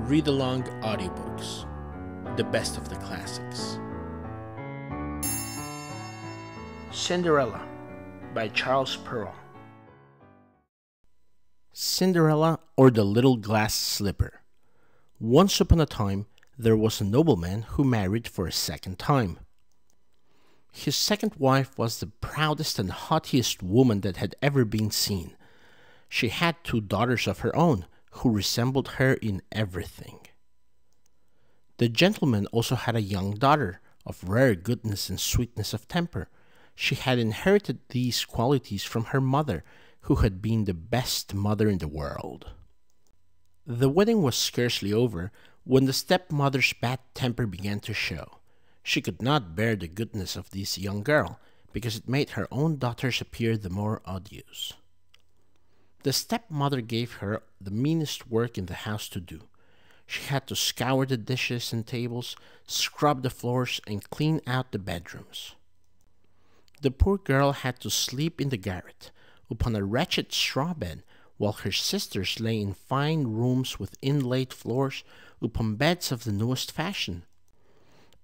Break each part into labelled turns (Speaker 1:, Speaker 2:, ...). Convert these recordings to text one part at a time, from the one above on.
Speaker 1: Read-along audiobooks, the best of the classics. Cinderella by Charles Perrault. Cinderella, or the Little Glass Slipper. Once upon a time, there was a nobleman who married for a second time. His second wife was the proudest and haughtiest woman that had ever been seen. She had 2 daughters of her own, who resembled her in everything. The gentleman also had a young daughter, of rare goodness and sweetness of temper. She had inherited these qualities from her mother, who had been the best mother in the world. The wedding was scarcely over when the stepmother's bad temper began to show. She could not bear the goodness of this young girl, because it made her own daughters appear the more odious. The stepmother gave her the meanest work in the house to do. She had to scour the dishes and tables, scrub the floors, and clean out the bedrooms. The poor girl had to sleep in the garret, upon a wretched straw bed, while her sisters lay in fine rooms with inlaid floors, upon beds of the newest fashion,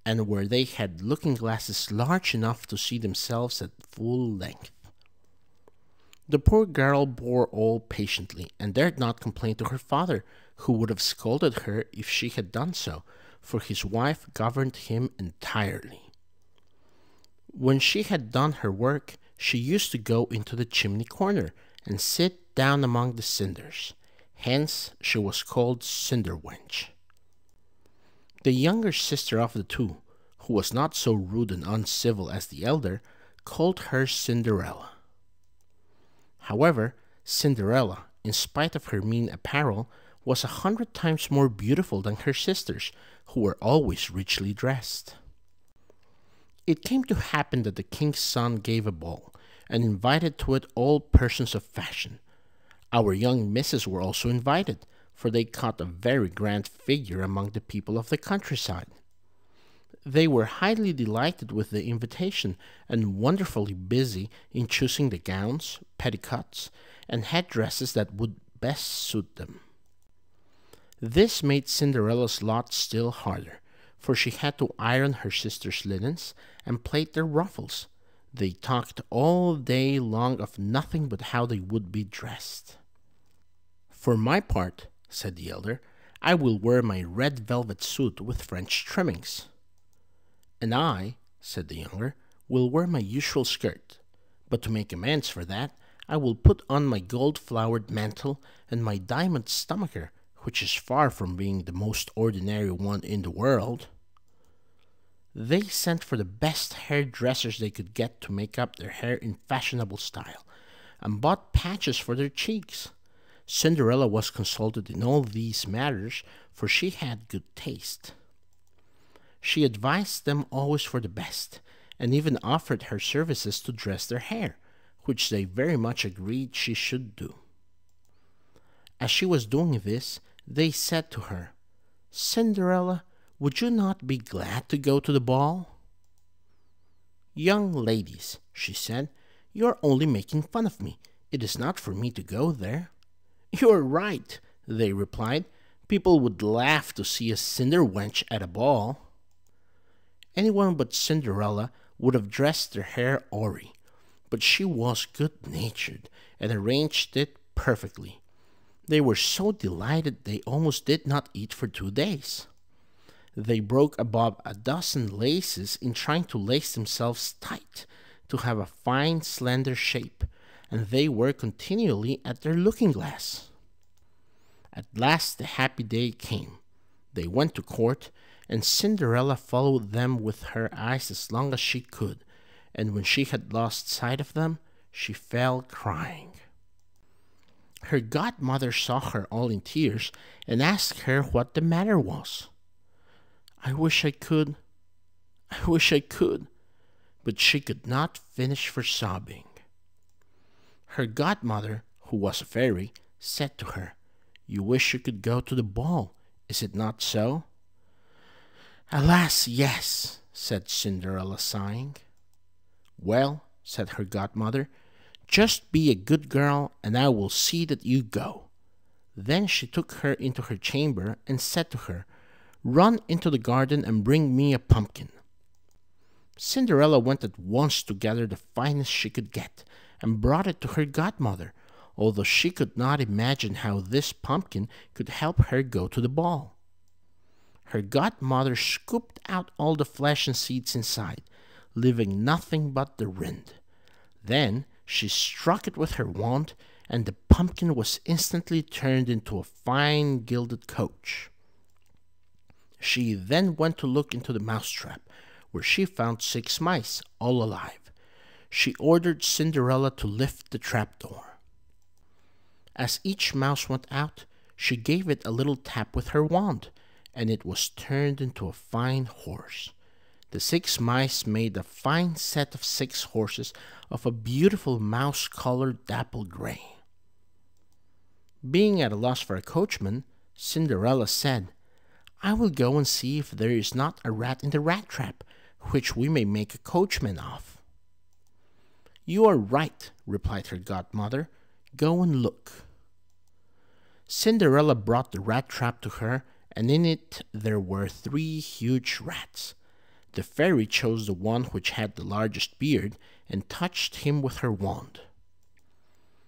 Speaker 1: and where they had looking-glasses large enough to see themselves at full length. The poor girl bore all patiently, and dared not complain to her father, who would have scolded her if she had done so, for his wife governed him entirely. When she had done her work, she used to go into the chimney corner, and sit down among the cinders. Hence she was called Cinderwench. The younger sister of the 2, who was not so rude and uncivil as the elder, called her Cinderella. However, Cinderella, in spite of her mean apparel, was 100 times more beautiful than her sisters, who were always richly dressed. It came to happen that the king's son gave a ball, and invited to it all persons of fashion. Our young misses were also invited, for they caught a very grand figure among the people of the countryside. They were highly delighted with the invitation, and wonderfully busy in choosing the gowns, petticoats, and headdresses that would best suit them. This made Cinderella's lot still harder, for she had to iron her sisters' linens and plait their ruffles. They talked all day long of nothing but how they would be dressed. "For my part," said the elder, "I will wear my red velvet suit with French trimmings." "And I," said the younger, "will wear my usual skirt. But to make amends for that, I will put on my gold-flowered mantle and my diamond stomacher, which is far from being the most ordinary one in the world." They sent for the best hairdressers they could get to make up their hair in fashionable style, and bought patches for their cheeks. Cinderella was consulted in all these matters, for she had good taste. She advised them always for the best, and even offered her services to dress their hair, which they very much agreed she should do. As she was doing this, they said to her, "Cinderella, would you not be glad to go to the ball?" "Young ladies," she said, "you are only making fun of me. It is not for me to go there." "You are right," they replied. "People would laugh to see a Cinderwench at a ball." Anyone but Cinderella would have dressed their hair awry, but she was good-natured and arranged it perfectly. They were so delighted they almost did not eat for 2 days. They broke above a dozen laces in trying to lace themselves tight to have a fine slender shape, and they were continually at their looking-glass. At last the happy day came. They went to court, and Cinderella followed them with her eyes as long as she could, and when she had lost sight of them, she fell crying. Her godmother saw her all in tears, and asked her what the matter was. I wish I could, but she could not finish for sobbing. Her godmother, who was a fairy, said to her, "You wish you could go to the ball, is it not so?" "Alas, yes," said Cinderella, sighing. "Well," said her godmother, "just be a good girl, and I will see that you go. Then she took her into her chamber and said to her, "Run into the garden and bring me a pumpkin." Cinderella went at once to gather the finest she could get and brought it to her godmother, although she could not imagine how this pumpkin could help her go to the ball. Her godmother scooped out all the flesh and seeds inside, leaving nothing but the rind. Then she struck it with her wand, and the pumpkin was instantly turned into a fine gilded coach. She then went to look into the mousetrap, where she found 6 mice, all alive. She ordered Cinderella to lift the trapdoor. As each mouse went out, she gave it a little tap with her wand, and it was turned into a fine horse. The 6 mice made a fine set of 6 horses of a beautiful mouse-colored dapple gray. Being at a loss for a coachman, Cinderella said, "I will go and see if there is not a rat in the rat trap, which we may make a coachman of." "You are right," replied her godmother. "Go and look." Cinderella brought the rat trap to her, and in it there were 3 huge rats. The fairy chose the one which had the largest beard and touched him with her wand.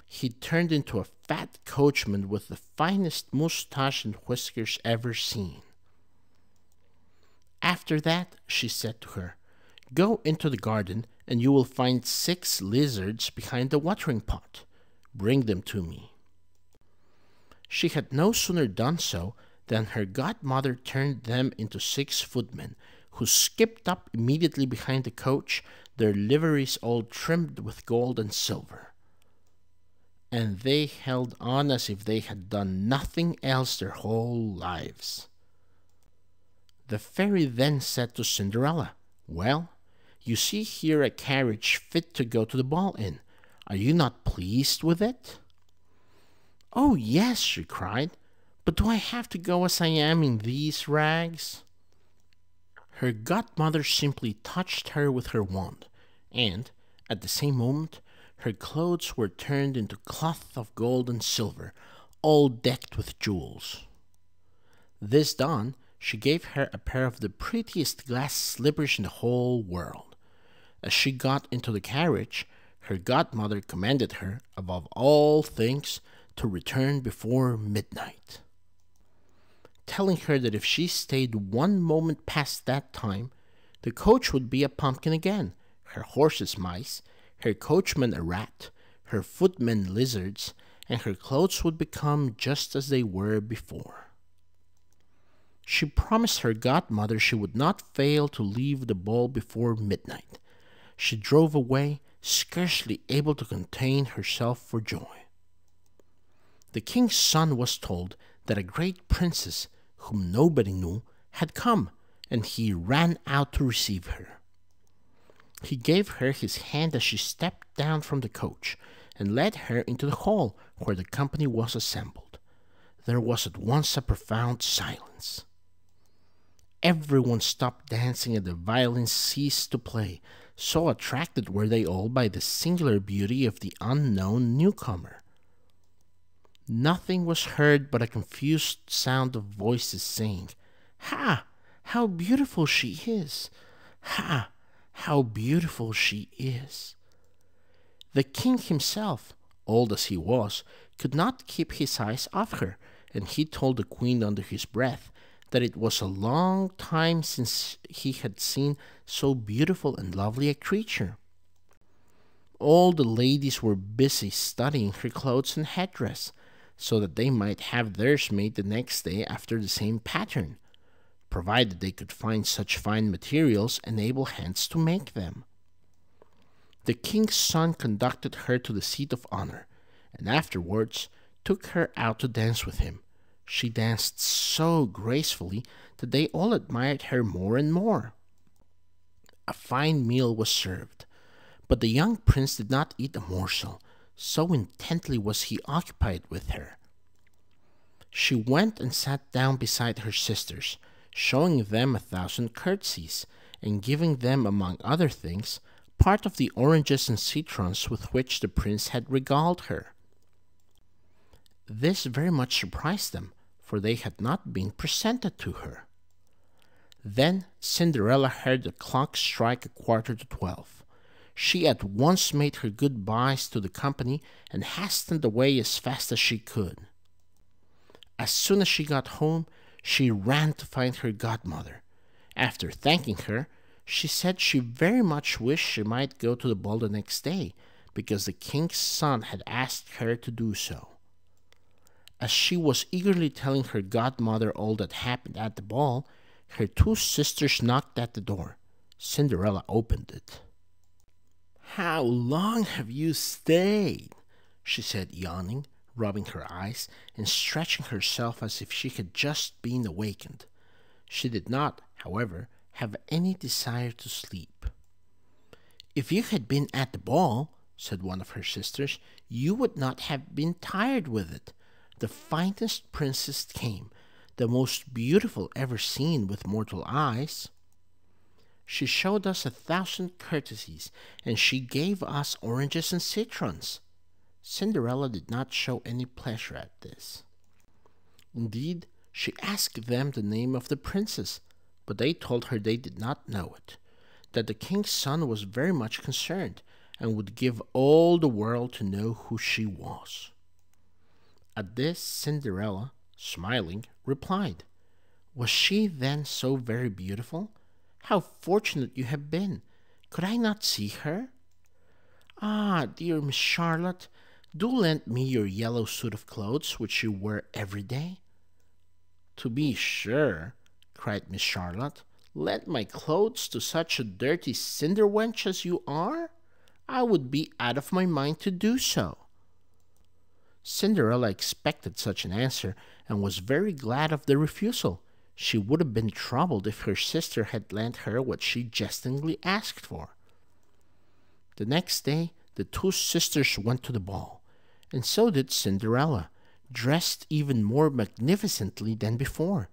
Speaker 1: He turned into a fat coachman with the finest moustache and whiskers ever seen. After that, she said to her, "Go into the garden, and you will find 6 lizards behind the watering pot. Bring them to me." She had no sooner done so than her godmother turned them into 6 footmen, who skipped up immediately behind the coach, their liveries all trimmed with gold and silver. And they held on as if they had done nothing else their whole lives. The fairy then said to Cinderella, "Well, you see here a carriage fit to go to the ball in. Are you not pleased with it?" "Oh, yes," she cried, "but do I have to go as I am in these rags?" Her godmother simply touched her with her wand, and, at the same moment, her clothes were turned into cloth of gold and silver, all decked with jewels. This done, she gave her a pair of the prettiest glass slippers in the whole world. As she got into the carriage, her godmother commanded her, above all things, to return before midnight, telling her that if she stayed 1 moment past that time, the coach would be a pumpkin again, her horses mice, her coachman a rat, her footmen lizards, and her clothes would become just as they were before. She promised her godmother she would not fail to leave the ball before midnight. She drove away, scarcely able to contain herself for joy. The king's son was told that a great princess, whom nobody knew, had come, and he ran out to receive her. He gave her his hand as she stepped down from the coach, and led her into the hall where the company was assembled. There was at once a profound silence. Everyone stopped dancing, and the violins ceased to play, so attracted were they all by the singular beauty of the unknown newcomer. Nothing was heard but a confused sound of voices saying, "Ha! How beautiful she is! Ha! How beautiful she is!" The king himself, old as he was, could not keep his eyes off her, and he told the queen under his breath that it was a long time since he had seen so beautiful and lovely a creature. All the ladies were busy studying her clothes and headdress, so that they might have theirs made the next day after the same pattern, provided they could find such fine materials and able hands to make them. The king's son conducted her to the seat of honor, and afterwards took her out to dance with him. She danced so gracefully that they all admired her more and more. A fine meal was served, but the young prince did not eat a morsel, so intently was he occupied with her. She went and sat down beside her sisters, showing them 1,000 curtsies, and giving them, among other things, part of the oranges and citrons with which the prince had regaled her. This very much surprised them, for they had not been presented to her. Then Cinderella heard the clock strike 11:15. She at once made her goodbyes to the company and hastened away as fast as she could. As soon as she got home, she ran to find her godmother. After thanking her, she said she very much wished she might go to the ball the next day, because the king's son had asked her to do so. As she was eagerly telling her godmother all that happened at the ball, her two sisters knocked at the door. Cinderella opened it. "How long have you stayed?" she said, yawning, rubbing her eyes, and stretching herself as if she had just been awakened. She did not, however, have any desire to sleep. "If you had been at the ball," said one of her sisters, "you would not have been tired with it. The finest princess came, the most beautiful ever seen with mortal eyes. She showed us 1,000 courtesies, and she gave us oranges and citrons." Cinderella did not show any pleasure at this. Indeed, she asked them the name of the princess, but they told her they did not know it, that the king's son was very much concerned, and would give all the world to know who she was. At this, Cinderella, smiling, replied, "Was she then so very beautiful? How fortunate you have been! Could I not see her?" "Ah, dear Miss Charlotte, do lend me your yellow suit of clothes, which you wear every day." "To be sure," cried Miss Charlotte. "Lend my clothes to such a dirty cinder wench as you are? I would be out of my mind to do so." Cinderella expected such an answer, and was very glad of the refusal. She would have been troubled if her sister had lent her what she jestingly asked for. The next day the two sisters went to the ball, and so did Cinderella, dressed even more magnificently than before.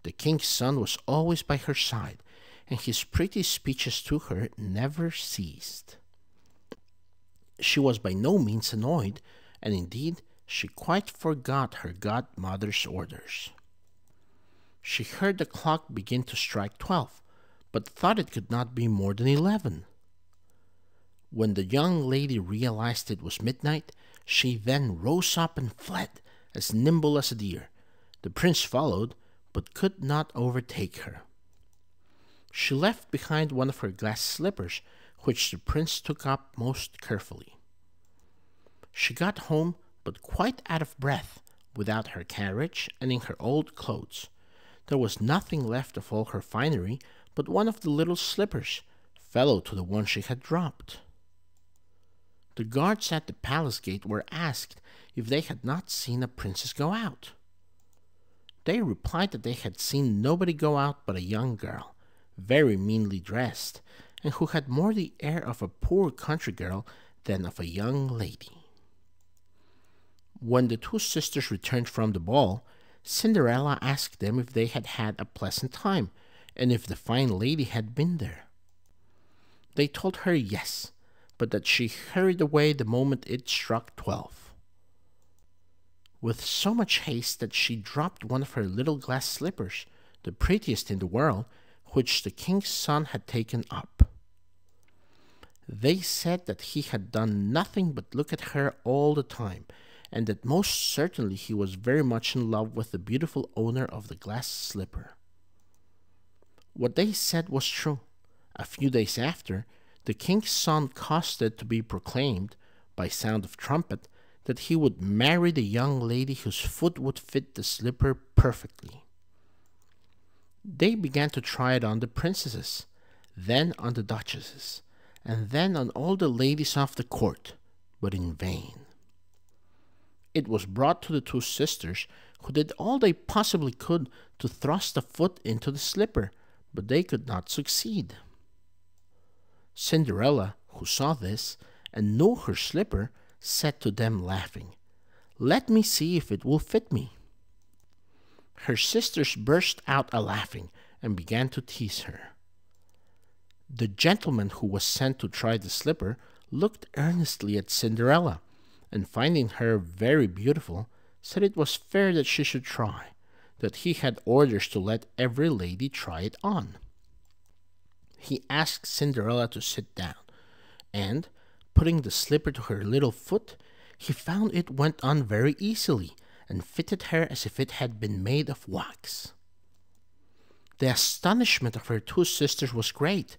Speaker 1: The king's son was always by her side, and his pretty speeches to her never ceased. She was by no means annoyed, and indeed she quite forgot her godmother's orders. She heard the clock begin to strike 12, but thought it could not be more than 11. When the young lady realized it was midnight, she then rose up and fled, as nimble as a deer. The prince followed, but could not overtake her. She left behind one of her glass slippers, which the prince took up most carefully. She got home, but quite out of breath, without her carriage and in her old clothes. There was nothing left of all her finery but one of the little slippers, fellow to the one she had dropped. The guards at the palace gate were asked if they had not seen a princess go out. They replied that they had seen nobody go out but a young girl, very meanly dressed, and who had more the air of a poor country girl than of a young lady. When the two sisters returned from the ball, Cinderella asked them if they had had a pleasant time, and if the fine lady had been there. They told her yes, but that she hurried away the moment it struck 12. With so much haste that she dropped one of her little glass slippers, the prettiest in the world, which the king's son had taken up. They said that he had done nothing but look at her all the time, and that most certainly he was very much in love with the beautiful owner of the glass slipper. What they said was true. A few days after, the king's son caused it to be proclaimed, by sound of trumpet, that he would marry the young lady whose foot would fit the slipper perfectly. They began to try it on the princesses, then on the duchesses, and then on all the ladies of the court, but in vain. It was brought to the two sisters, who did all they possibly could to thrust a foot into the slipper, but they could not succeed. Cinderella, who saw this, and knew her slipper, said to them laughing, "Let me see if it will fit me." Her sisters burst out a-laughing, and began to tease her. The gentleman who was sent to try the slipper looked earnestly at Cinderella, and finding her very beautiful, said it was fair that she should try, that he had orders to let every lady try it on. He asked Cinderella to sit down, and, putting the slipper to her little foot, he found it went on very easily, and fitted her as if it had been made of wax. The astonishment of her two sisters was great,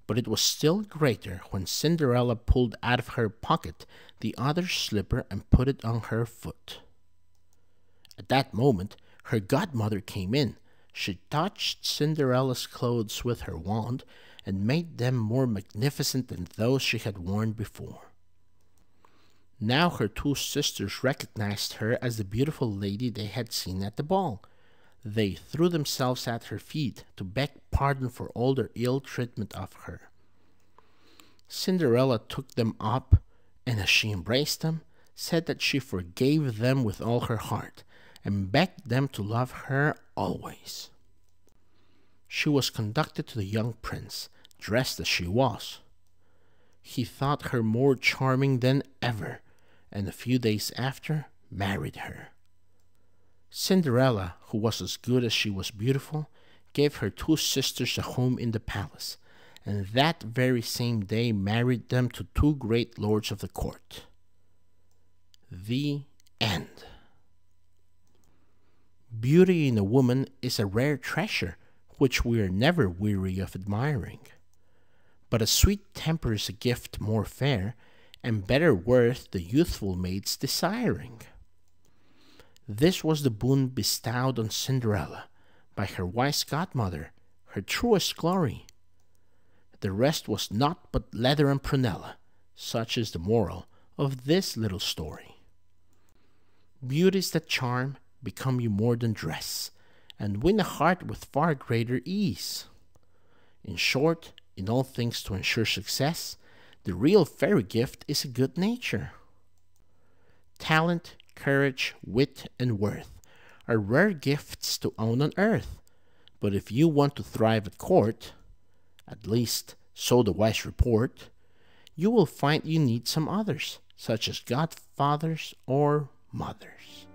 Speaker 1: but it was still greater when Cinderella pulled out of her pocket the other slipper and put it on her foot. At that moment, her godmother came in. She touched Cinderella's clothes with her wand, and made them more magnificent than those she had worn before. Now her two sisters recognized her as the beautiful lady they had seen at the ball. They threw themselves at her feet to beg pardon for all their ill treatment of her. Cinderella took them up, and as she embraced them, said that she forgave them with all her heart, and begged them to love her always. She was conducted to the young prince, dressed as she was. He thought her more charming than ever, and a few days after married her. Cinderella, who was as good as she was beautiful, gave her two sisters a home in the palace, and that very same day married them to two great lords of the court. The end. Beauty in a woman is a rare treasure, which we are never weary of admiring. But a sweet temper is a gift more fair, and better worth the youthful maid's desiring. This was the boon bestowed on Cinderella by her wise godmother, her truest glory. The rest was naught but leather and prunella. Such is the moral of this little story. Beauties that charm become you more than dress, and win a heart with far greater ease. In short, in all things to ensure success, the real fairy gift is a good nature. Talent, courage, wit, and worth are rare gifts to own on earth, but if you want to thrive at court, at least so the wise report, you will find you need some others, such as godfathers or mothers.